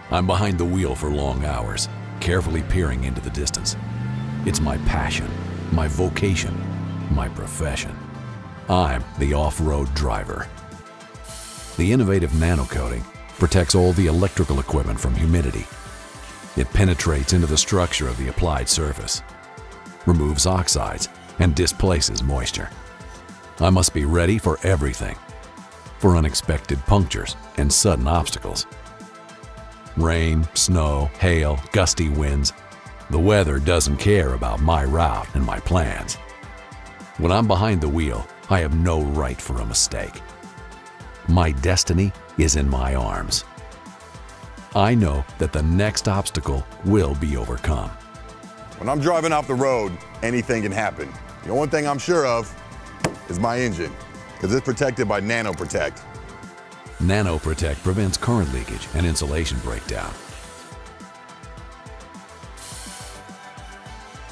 I'm behind the wheel for long hours, carefully peering into the distance. It's my passion, my vocation, my profession. I'm the off-road driver. The innovative nanocoating protects all the electrical equipment from humidity. It penetrates into the structure of the applied surface, removes oxides, and displaces moisture. I must be ready for everything, for unexpected punctures and sudden obstacles. Rain, snow, hail, gusty winds. The weather doesn't care about my route and my plans. When I'm behind the wheel, I have no right for a mistake. My destiny is in my arms. I know that the next obstacle will be overcome. When I'm driving off the road, anything can happen. The only thing I'm sure of is my engine, because it's protected by NanoProtect. NanoProtect prevents current leakage and insulation breakdown.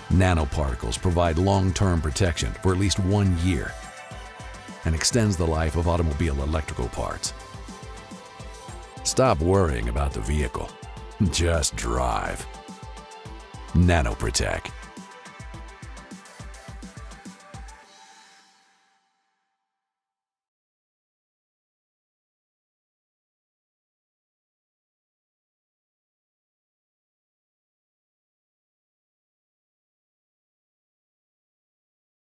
Nanoparticles provide long-term protection for at least 1 year and extends the life of automobile electrical parts. Stop worrying about the vehicle. Just drive. NanoProtect.